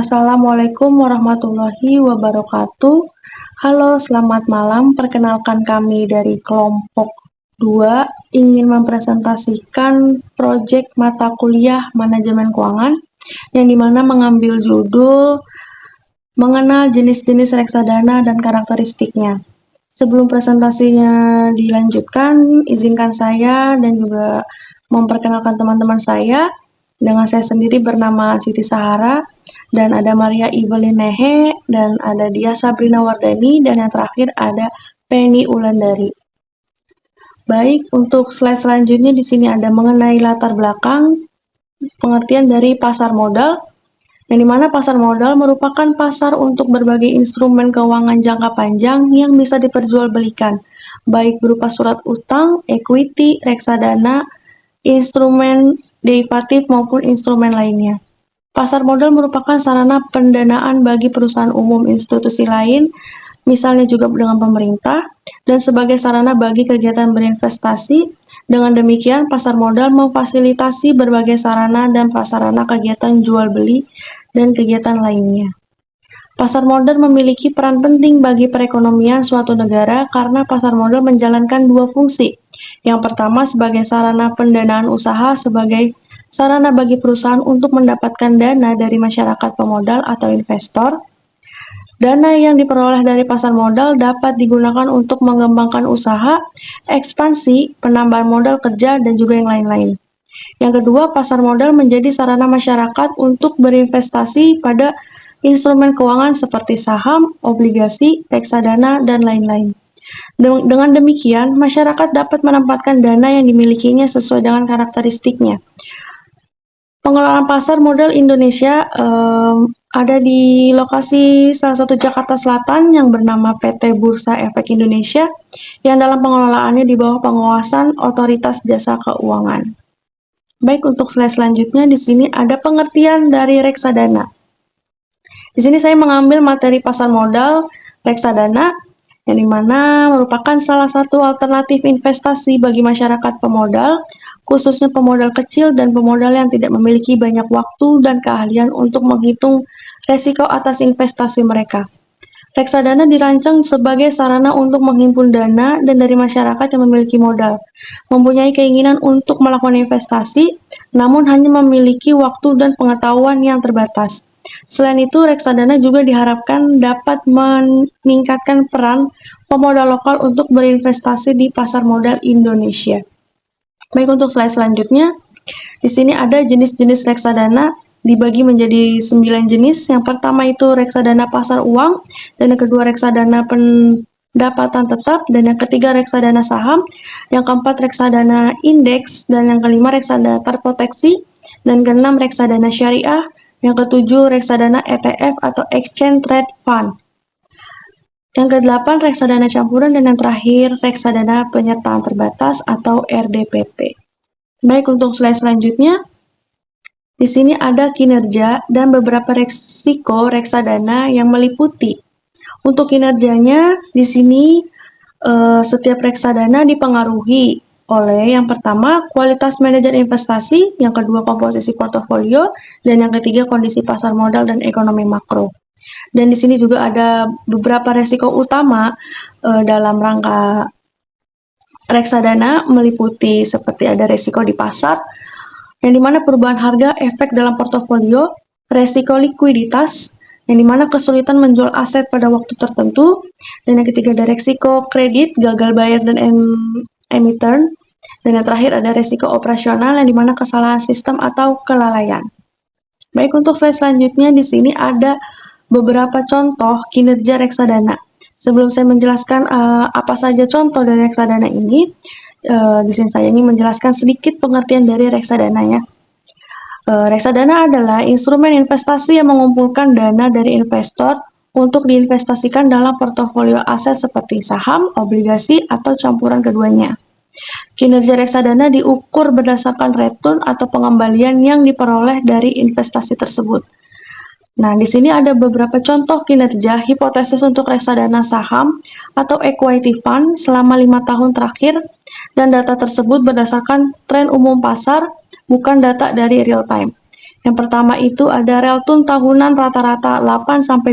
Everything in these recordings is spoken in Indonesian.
Assalamualaikum warahmatullahi wabarakatuh. Halo, selamat malam. Perkenalkan kami dari kelompok 2 ingin mempresentasikan proyek mata kuliah Manajemen Keuangan yang dimana mengambil judul mengenal jenis-jenis reksadana dan karakteristiknya. Sebelum presentasinya dilanjutkan, izinkan saya dan juga memperkenalkan teman-teman saya. Dengan saya sendiri bernama Siti Sahara, dan ada Maria Evelyn Nehe, dan ada Dia Sabrina Wardani, dan yang terakhir ada Penny Ulandari. Baik, untuk slide selanjutnya di sini ada mengenai latar belakang pengertian dari pasar modal, yang dimana pasar modal merupakan pasar untuk berbagai instrumen keuangan jangka panjang yang bisa diperjualbelikan, baik berupa surat utang, equity, reksadana, instrumen derivatif maupun instrumen lainnya. Pasar modal merupakan sarana pendanaan bagi perusahaan umum institusi lain, misalnya juga dengan pemerintah, dan sebagai sarana bagi kegiatan berinvestasi. Dengan demikian, pasar modal memfasilitasi berbagai sarana dan prasarana kegiatan jual beli dan kegiatan lainnya. Pasar modal memiliki peran penting bagi perekonomian suatu negara karena pasar modal menjalankan dua fungsi. Yang pertama sebagai sarana pendanaan usaha, sebagai sarana bagi perusahaan untuk mendapatkan dana dari masyarakat pemodal atau investor. Dana yang diperoleh dari pasar modal dapat digunakan untuk mengembangkan usaha, ekspansi, penambahan modal kerja, dan juga yang lain-lain. Yang kedua, pasar modal menjadi sarana masyarakat untuk berinvestasi pada instrumen keuangan seperti saham, obligasi, reksadana, dan lain-lain. Dengan demikian, masyarakat dapat menempatkan dana yang dimilikinya sesuai dengan karakteristiknya. Pengelolaan pasar modal Indonesia ada di lokasi salah satu Jakarta Selatan yang bernama PT Bursa Efek Indonesia, yang dalam pengelolaannya di bawah pengawasan Otoritas Jasa Keuangan. Baik, untuk slide selanjutnya di sini ada pengertian dari reksadana. Di sini saya mengambil materi pasar modal reksadana, yang dimana merupakan salah satu alternatif investasi bagi masyarakat pemodal, khususnya pemodal kecil dan pemodal yang tidak memiliki banyak waktu dan keahlian untuk menghitung resiko atas investasi mereka. Reksadana dirancang sebagai sarana untuk menghimpun dana dan dari masyarakat yang memiliki modal, mempunyai keinginan untuk melakukan investasi, namun hanya memiliki waktu dan pengetahuan yang terbatas. Selain itu, reksadana juga diharapkan dapat meningkatkan peran pemodal lokal untuk berinvestasi di pasar modal Indonesia. Baik, untuk slide selanjutnya, di sini ada jenis-jenis reksadana dibagi menjadi 9 jenis. Yang pertama itu reksadana pasar uang, dan yang kedua reksadana pendapatan tetap, dan yang ketiga reksadana saham, yang keempat reksadana indeks, dan yang kelima reksadana terproteksi, dan keenam reksadana syariah, yang ketujuh reksadana ETF atau Exchange Trade Fund. Yang kedelapan reksadana campuran, dan yang terakhir reksadana penyertaan terbatas atau RDPT. Baik, untuk slide selanjutnya, di sini ada kinerja dan beberapa resiko reksadana yang meliputi. Untuk kinerjanya, di sini setiap reksadana dipengaruhi oleh yang pertama kualitas manajer investasi, yang kedua komposisi portofolio, dan yang ketiga kondisi pasar modal dan ekonomi makro. Dan di sini juga ada beberapa resiko utama dalam rangka reksadana, meliputi seperti ada resiko di pasar, yang dimana perubahan harga efek dalam portofolio, resiko likuiditas, yang dimana kesulitan menjual aset pada waktu tertentu, dan yang ketiga ada resiko kredit, gagal bayar dan emiten, dan yang terakhir ada resiko operasional, yang dimana kesalahan sistem atau kelalaian. Baik, untuk slide selanjutnya di sini ada beberapa contoh kinerja reksadana. Sebelum saya menjelaskan apa saja contoh dari reksadana ini, di sini saya ingin menjelaskan sedikit pengertian dari reksadana ya. Reksadana adalah instrumen investasi yang mengumpulkan dana dari investor untuk diinvestasikan dalam portofolio aset seperti saham, obligasi, atau campuran keduanya. Kinerja reksadana diukur berdasarkan return atau pengembalian yang diperoleh dari investasi tersebut. Nah, di sini ada beberapa contoh kinerja hipotesis untuk reksadana saham atau equity fund selama 5 tahun terakhir, dan data tersebut berdasarkan tren umum pasar, bukan data dari real time. Yang pertama itu ada return tahunan rata-rata 8-12%,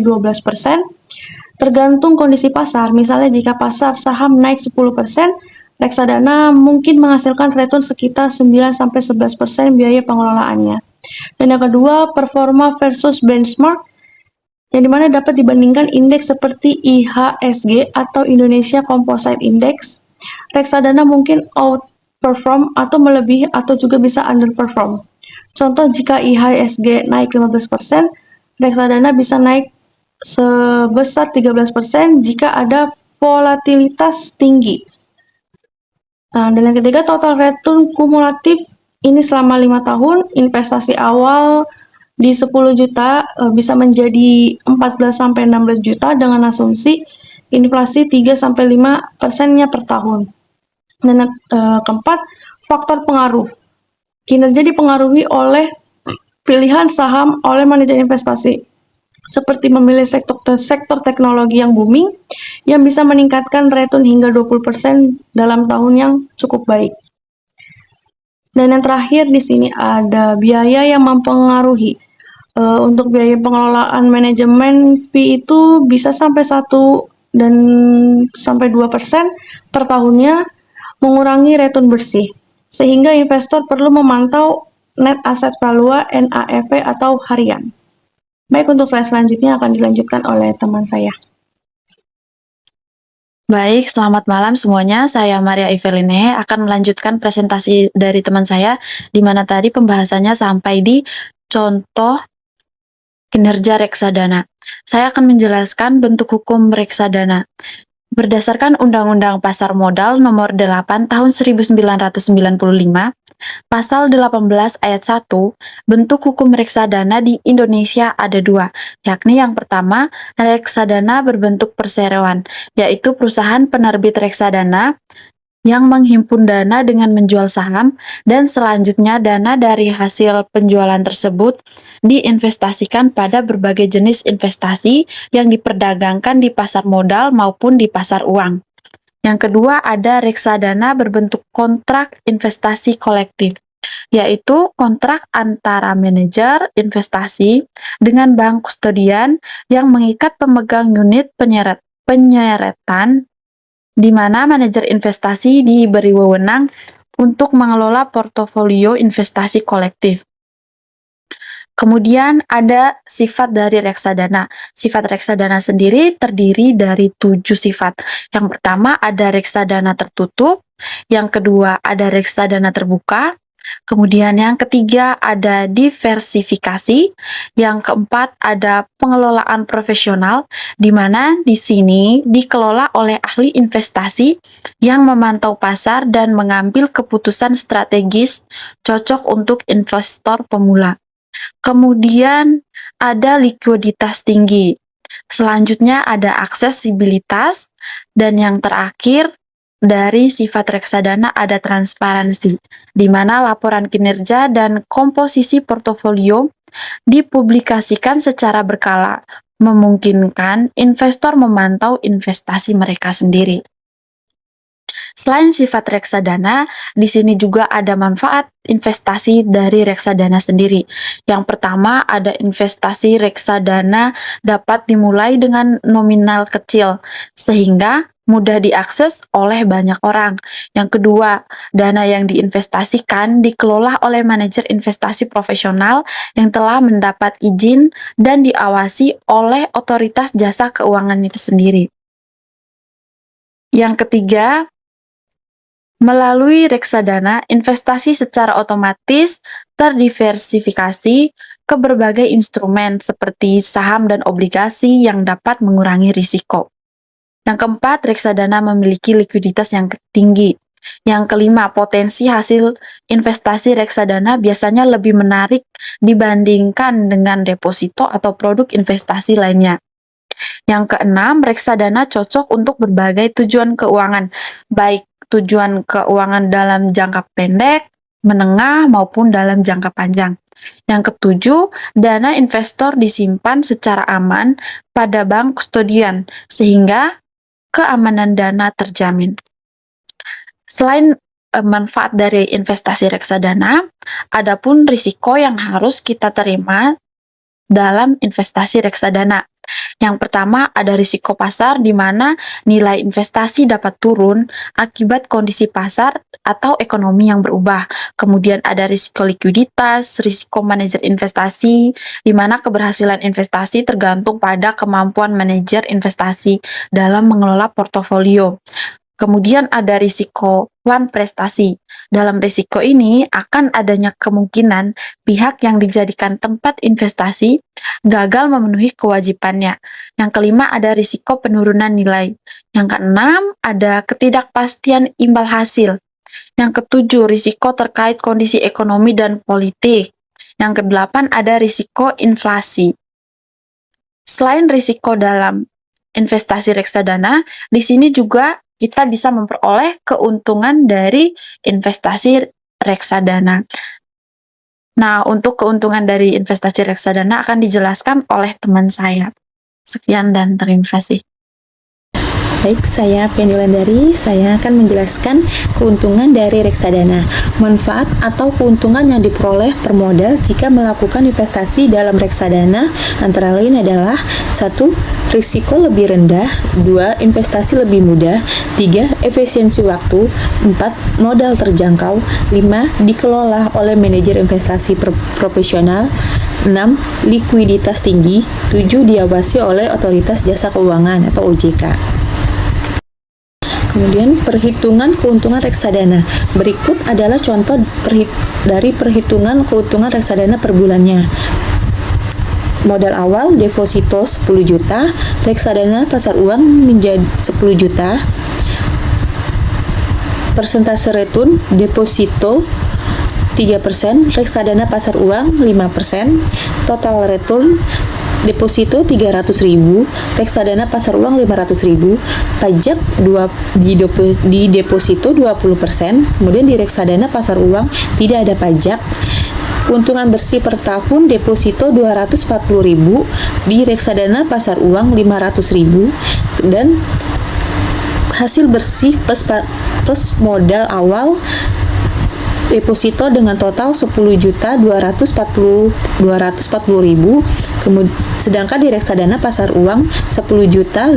tergantung kondisi pasar. Misalnya jika pasar saham naik 10%, reksadana mungkin menghasilkan return sekitar 9-11% biaya pengelolaannya. Dan yang kedua, performa versus benchmark, yang dimana dapat dibandingkan indeks seperti IHSG atau Indonesia Composite Index. Reksadana mungkin outperform atau melebihi atau juga bisa underperform. Contoh, jika IHSG naik 15%, reksadana bisa naik sebesar 13% jika ada volatilitas tinggi. Nah, dan yang ketiga, total return kumulatif ini selama 5 tahun, investasi awal di 10 juta bisa menjadi 14-16 juta dengan asumsi inflasi 3-5%-nya per tahun. Dan keempat, faktor pengaruh. Kinerja dipengaruhi oleh pilihan saham oleh manajer investasi, seperti memilih sektor teknologi yang booming, yang bisa meningkatkan return hingga 20% dalam tahun yang cukup baik. Dan yang terakhir di sini ada biaya yang mempengaruhi. Untuk biaya pengelolaan manajemen fee itu bisa sampai 1-2% per tahunnya, mengurangi return bersih, sehingga investor perlu memantau net asset value NAV atau harian. Baik, untuk slide selanjutnya akan dilanjutkan oleh teman saya. Baik, selamat malam semuanya. Saya Maria Eveline akan melanjutkan presentasi dari teman saya, di mana tadi pembahasannya sampai di contoh kinerja reksadana. Saya akan menjelaskan bentuk hukum reksadana. Berdasarkan Undang-Undang Pasar Modal Nomor 8 Tahun 1995, Pasal 18 ayat 1, bentuk hukum reksadana di Indonesia ada dua, yakni yang pertama, reksadana berbentuk perseroan, yaitu perusahaan penerbit reksadana yang menghimpun dana dengan menjual saham, dan selanjutnya dana dari hasil penjualan tersebut diinvestasikan pada berbagai jenis investasi yang diperdagangkan di pasar modal maupun di pasar uang. Yang kedua ada reksadana berbentuk kontrak investasi kolektif, yaitu kontrak antara manajer investasi dengan bank kustodian yang mengikat pemegang unit penyeretan, di mana manajer investasi diberi wewenang untuk mengelola portofolio investasi kolektif. Kemudian ada sifat dari reksadana. Sifat reksadana sendiri terdiri dari 7 sifat. Yang pertama ada reksadana tertutup, yang kedua ada reksadana terbuka, kemudian yang ketiga ada diversifikasi, yang keempat ada pengelolaan profesional, di mana di sini dikelola oleh ahli investasi yang memantau pasar dan mengambil keputusan strategis cocok untuk investor pemula. Kemudian ada likuiditas tinggi. Selanjutnya ada aksesibilitas, dan yang terakhir dari sifat reksadana ada transparansi, di mana laporan kinerja dan komposisi portofolio dipublikasikan secara berkala, memungkinkan investor memantau investasi mereka sendiri. Selain sifat reksadana, di sini juga ada manfaat investasi dari reksadana sendiri. Yang pertama, ada investasi reksadana dapat dimulai dengan nominal kecil, sehingga mudah diakses oleh banyak orang. Yang kedua, dana yang diinvestasikan dikelola oleh manajer investasi profesional yang telah mendapat izin dan diawasi oleh otoritas jasa keuangan itu sendiri. Yang ketiga, melalui reksadana, investasi secara otomatis terdiversifikasi ke berbagai instrumen seperti saham dan obligasi yang dapat mengurangi risiko. Yang keempat, reksadana memiliki likuiditas yang tinggi. Yang kelima, potensi hasil investasi reksadana biasanya lebih menarik dibandingkan dengan deposito atau produk investasi lainnya. Yang keenam, reksadana cocok untuk berbagai tujuan keuangan, baik tujuan keuangan dalam jangka pendek, menengah, maupun dalam jangka panjang. Yang ketujuh, dana investor disimpan secara aman pada bank kustodian, sehingga keamanan dana terjamin. Selain manfaat dari investasi reksadana, adapun risiko yang harus kita terima dalam investasi reksadana. Yang pertama ada risiko pasar di mana nilai investasi dapat turun akibat kondisi pasar atau ekonomi yang berubah. Kemudian ada risiko likuiditas, risiko manajer investasi, di mana keberhasilan investasi tergantung pada kemampuan manajer investasi dalam mengelola portofolio. Kemudian ada risiko prestasi. Dalam risiko ini akan adanya kemungkinan pihak yang dijadikan tempat investasi gagal memenuhi kewajibannya. Yang kelima ada risiko penurunan nilai. Yang keenam ada ketidakpastian imbal hasil. Yang ketujuh risiko terkait kondisi ekonomi dan politik. Yang kedelapan ada risiko inflasi. Selain risiko dalam investasi reksadana, di sini juga kita bisa memperoleh keuntungan dari investasi reksadana. Nah, untuk keuntungan dari investasi reksadana akan dijelaskan oleh teman saya. Sekian dan terima kasih. Baik, saya Penny Landari. Saya akan menjelaskan keuntungan dari reksadana. Manfaat atau keuntungan yang diperoleh per modal jika melakukan investasi dalam reksadana antara lain adalah 1. Risiko lebih rendah. 2. Investasi lebih mudah. 3. Efisiensi waktu. 4. Modal terjangkau. 5. Dikelola oleh manajer investasi profesional. 6. Likuiditas tinggi. 7. Diawasi oleh Otoritas Jasa Keuangan atau OJK. Kemudian perhitungan keuntungan reksadana. Berikut adalah contoh dari perhitungan keuntungan reksadana per bulannya. Modal awal deposito 10 juta, reksadana pasar uang menjadi 10 juta. Persentase return deposito 3%, reksadana pasar uang 5%, total return deposito 300.000, reksadana pasar uang 500.000, pajak di deposito 20%, kemudian di reksadana pasar uang tidak ada pajak. Keuntungan bersih per tahun deposito 240.000, di reksadana pasar uang 500.000, dan hasil bersih plus modal awal deposito dengan total 10.240.000, sedangkan di reksadana pasar uang 10.500.000.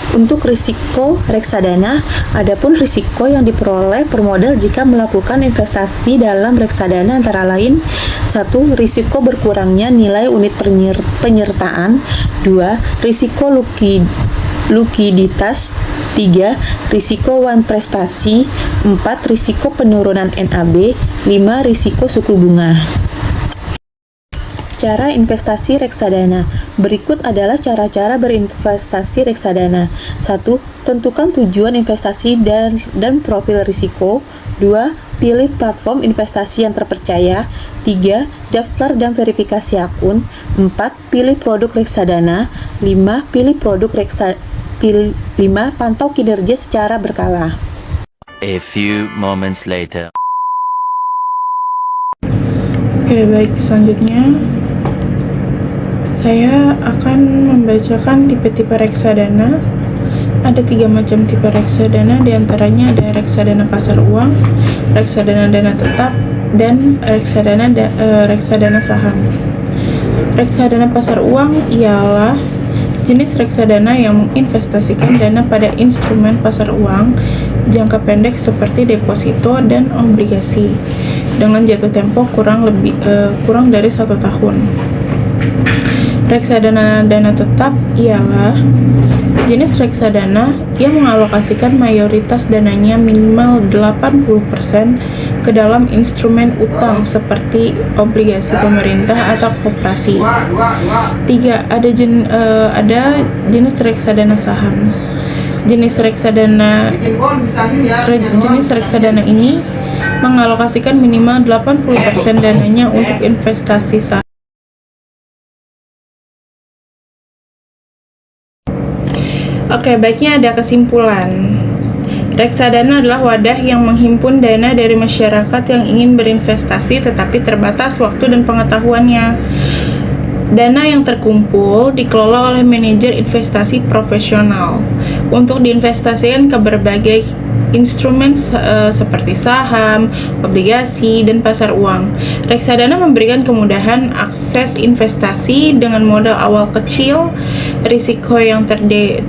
Untuk risiko reksadana, adapun risiko yang diperoleh per modal jika melakukan investasi dalam reksadana antara lain 1. Risiko berkurangnya nilai unit penyertaan. 2. Risiko likuiditas. 3. Risiko prestasi. 4. Risiko penurunan NAB. 5. Risiko suku bunga. Cara investasi reksadana. Berikut adalah cara-cara berinvestasi reksadana. 1. Tentukan tujuan investasi dan profil risiko. 2. Pilih platform investasi yang terpercaya. 3. Daftar dan verifikasi akun. 4. Pilih produk reksadana. 5. Pantau kinerja secara berkala. A few moments later. Oke, baik, selanjutnya saya akan membacakan tipe-tipe reksadana. Ada 3 macam tipe reksadana, diantaranya ada reksadana pasar uang, reksadana dana tetap, dan reksadana saham. Reksadana pasar uang ialah jenis reksadana yang menginvestasikan dana pada instrumen pasar uang jangka pendek seperti deposito dan obligasi dengan jatuh tempo kurang dari 1 tahun. Reksadana dana tetap ialah jenis reksadana yang mengalokasikan mayoritas dananya minimal 80% ke dalam instrumen utang seperti obligasi pemerintah atau koperasi. 3. Ada jenis reksadana saham. Jenis reksadana ini mengalokasikan minimal 80% dananya untuk investasi saham. Oke, baiknya ada kesimpulan. Reksadana adalah wadah yang menghimpun dana dari masyarakat yang ingin berinvestasi tetapi terbatas waktu dan pengetahuannya. Dana yang terkumpul dikelola oleh manajer investasi profesional. untuk diinvestasikan ke berbagai instrumen seperti saham, obligasi, dan pasar uang. Reksadana memberikan kemudahan akses investasi dengan modal awal kecil, risiko yang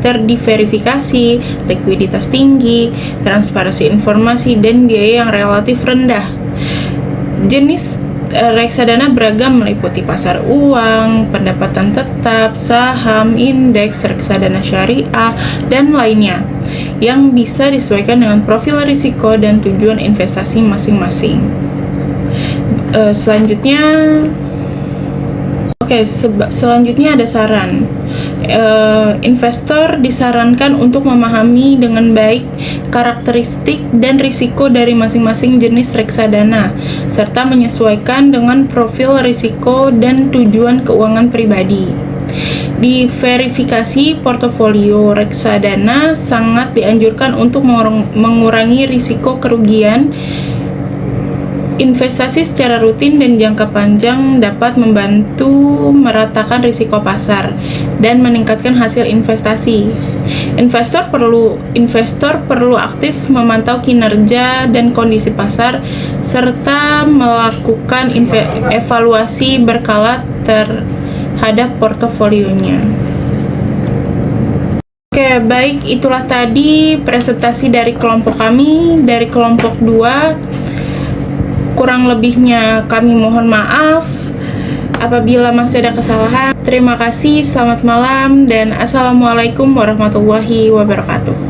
terdiverifikasi, likuiditas tinggi, transparansi informasi, dan biaya yang relatif rendah. Jenis reksadana beragam meliputi pasar uang, pendapatan tetap, saham, indeks, reksadana syariah, dan lainnya yang bisa disesuaikan dengan profil risiko dan tujuan investasi masing-masing. Selanjutnya ada saran. Investor disarankan untuk memahami dengan baik karakteristik dan risiko dari masing-masing jenis reksadana, serta menyesuaikan dengan profil risiko dan tujuan keuangan pribadi. Diverifikasi portofolio reksadana sangat dianjurkan untuk mengurangi risiko kerugian. Investasi secara rutin dan jangka panjang dapat membantu meratakan risiko pasar dan meningkatkan hasil investasi. Investor perlu aktif memantau kinerja dan kondisi pasar serta melakukan evaluasi berkala terhadap portofolionya. Oke, baik, itulah tadi presentasi dari kelompok kami, dari kelompok 2. Kurang lebihnya kami mohon maaf apabila masih ada kesalahan. Terima kasih, selamat malam, dan assalamualaikum warahmatullahi wabarakatuh.